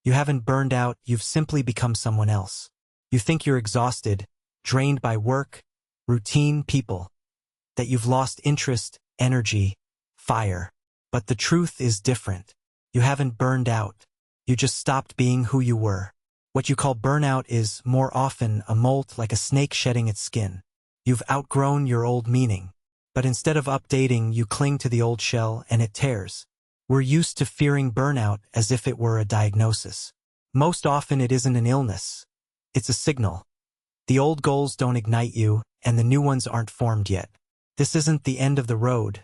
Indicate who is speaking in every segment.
Speaker 1: You haven't burned out, you've simply become someone else. You think you're exhausted, drained by work, routine, people, that you've lost interest, energy, fire. But the truth is different. You haven't burned out. You just stopped being who you were. What you call burnout is, more often, a molt like a snake shedding its skin. You've outgrown your old meaning. But instead of updating, you cling to the old shell and it tears. We're used to fearing burnout as if it were a diagnosis. Most often it isn't an illness. It's a signal. The old goals don't ignite you, and the new ones aren't formed yet. This isn't the end of the road.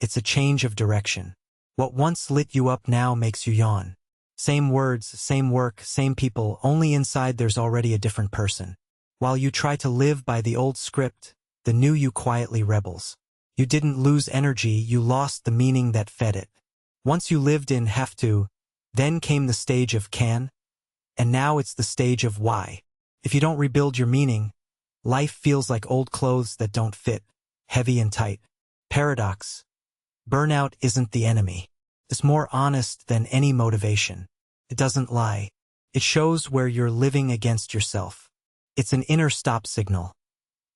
Speaker 1: It's a change of direction. What once lit you up now makes you yawn. Same words, same work, same people, only inside there's already a different person. While you try to live by the old script, the new you quietly rebels. You didn't lose energy, you lost the meaning that fed it. Once you lived in have to, then came the stage of can, and now it's the stage of why. If you don't rebuild your meaning, life feels like old clothes that don't fit, heavy and tight. Paradox. Burnout isn't the enemy. It's more honest than any motivation. It doesn't lie. It shows where you're living against yourself. It's an inner stop signal.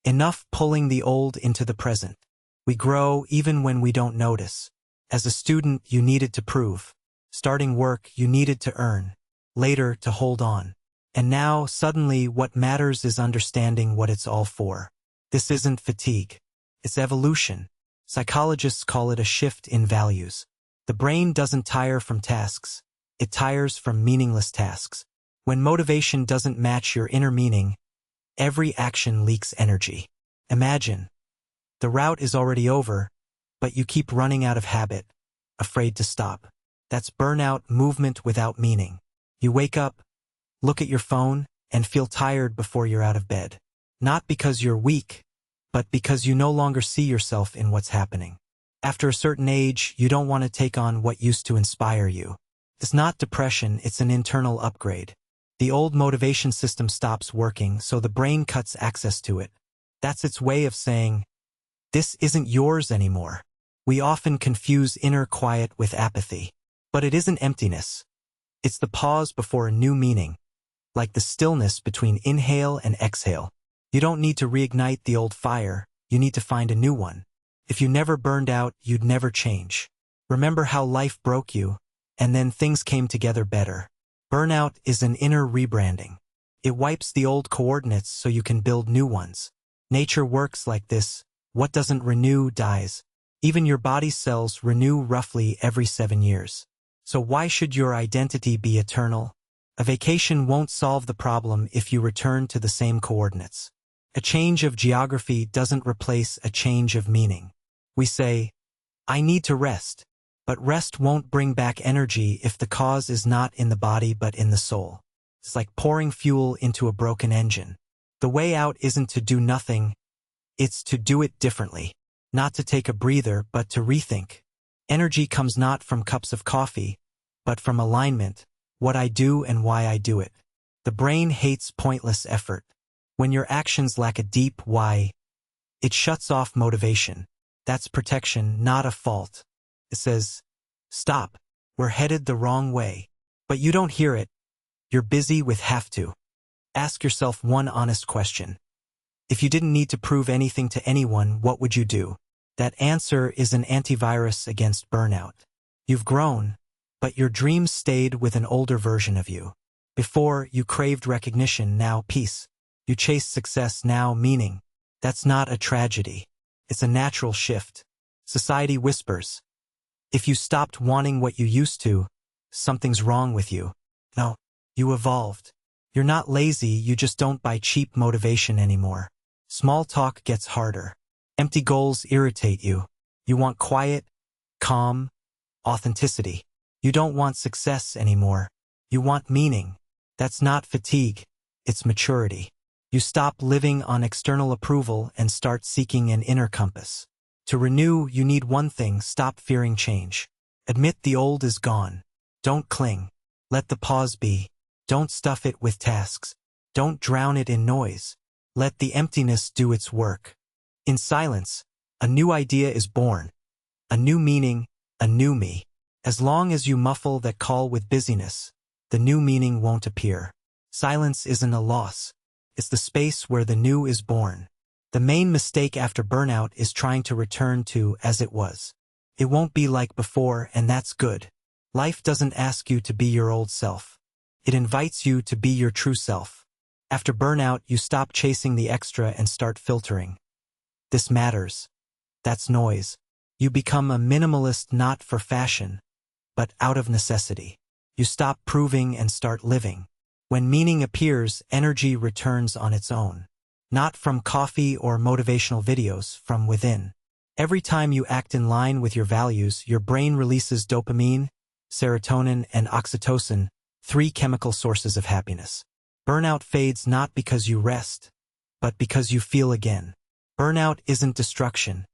Speaker 1: Enough pulling the old into the present. We grow even when we don't notice. As a student, you needed to prove. Starting work, you needed to earn. Later, to hold on. And now, suddenly, what matters is understanding what it's all for. This isn't fatigue. It's evolution. Psychologists call it a shift in values. The brain doesn't tire from tasks. It tires from meaningless tasks. When motivation doesn't match your inner meaning, every action leaks energy. Imagine. The route is already over, but you keep running out of habit, afraid to stop. That's burnout, movement without meaning. You wake up, look at your phone, and feel tired before you're out of bed. Not because you're weak, but because you no longer see yourself in what's happening. After a certain age, you don't want to take on what used to inspire you. It's not depression, it's an internal upgrade. The old motivation system stops working, so the brain cuts access to it. That's its way of saying, this isn't yours anymore. We often confuse inner quiet with apathy. But it isn't emptiness. It's the pause before a new meaning, like the stillness between inhale and exhale. You don't need to reignite the old fire, you need to find a new one. If you never burned out, you'd never change. Remember how life broke you, and then things came together better. Burnout is an inner rebranding. It wipes the old coordinates so you can build new ones. Nature works like this. What doesn't renew dies. Even your body's cells renew roughly every 7 years. So why should your identity be eternal? A vacation won't solve the problem if you return to the same coordinates. A change of geography doesn't replace a change of meaning. We say, I need to rest. But rest won't bring back energy if the cause is not in the body but in the soul. It's like pouring fuel into a broken engine. The way out isn't to do nothing, it's to do it differently. Not to take a breather, but to rethink. Energy comes not from cups of coffee, but from alignment, what I do and why I do it. The brain hates pointless effort. When your actions lack a deep why, it shuts off motivation. That's protection, not a fault. It says, stop, we're headed the wrong way. But you don't hear it. You're busy with have to. Ask yourself one honest question. If you didn't need to prove anything to anyone, what would you do? That answer is an antivirus against burnout. You've grown, but your dreams stayed with an older version of you. Before, you craved recognition, now peace. You chased success, now meaning. That's not a tragedy. It's a natural shift. Society whispers. If you stopped wanting what you used to, something's wrong with you. No, you evolved. You're not lazy, you just don't buy cheap motivation anymore. Small talk gets harder. Empty goals irritate you. You want quiet, calm, authenticity. You don't want success anymore. You want meaning. That's not fatigue, it's maturity. You stop living on external approval and start seeking an inner compass. To renew, you need one thing: stop fearing change. Admit the old is gone. Don't cling. Let the pause be. Don't stuff it with tasks. Don't drown it in noise. Let the emptiness do its work. In silence, a new idea is born. A new meaning, a new me. As long as you muffle that call with busyness, the new meaning won't appear. Silence isn't a loss. It's the space where the new is born. The main mistake after burnout is trying to return to as it was. It won't be like before, and that's good. Life doesn't ask you to be your old self. It invites you to be your true self. After burnout, you stop chasing the extra and start filtering. This matters. That's noise. You become a minimalist not for fashion, but out of necessity. You stop proving and start living. When meaning appears, energy returns on its own. Not from coffee or motivational videos, from within. Every time you act in line with your values, your brain releases dopamine, serotonin, and oxytocin, 3 chemical sources of happiness. Burnout fades not because you rest, but because you feel again. Burnout isn't destruction,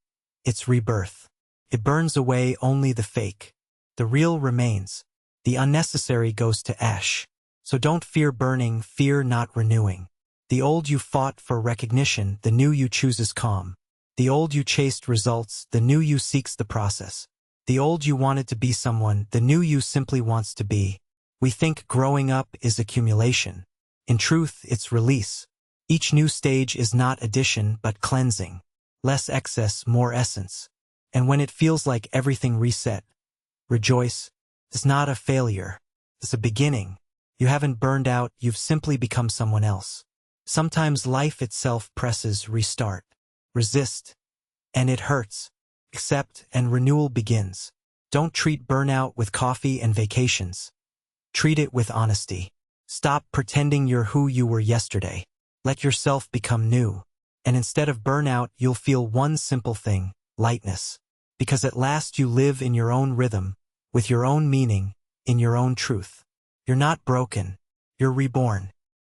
Speaker 1: it's rebirth. It burns away only the fake. The real remains. The unnecessary goes to ash. So don't fear burning, fear not renewing. The old you fought for recognition, the new you chooses calm. The old you chased results, the new you seeks the process. The old you wanted to be someone, the new you simply wants to be. We think growing up is accumulation. In truth, it's release. Each new stage is not addition but cleansing. Less excess, more essence. And when it feels like everything reset, rejoice. It's not a failure. It's a beginning. You haven't burned out, you've simply become someone else. Sometimes life itself presses restart. Resist. And it hurts. Accept and renewal begins. Don't treat burnout with coffee and vacations. Treat it with honesty. Stop pretending you're who you were yesterday. Let yourself become new. And instead of burnout, you'll feel one simple thing, lightness. Because at last you live in your own rhythm, with your own meaning, in your own truth. You're not broken. You're reborn.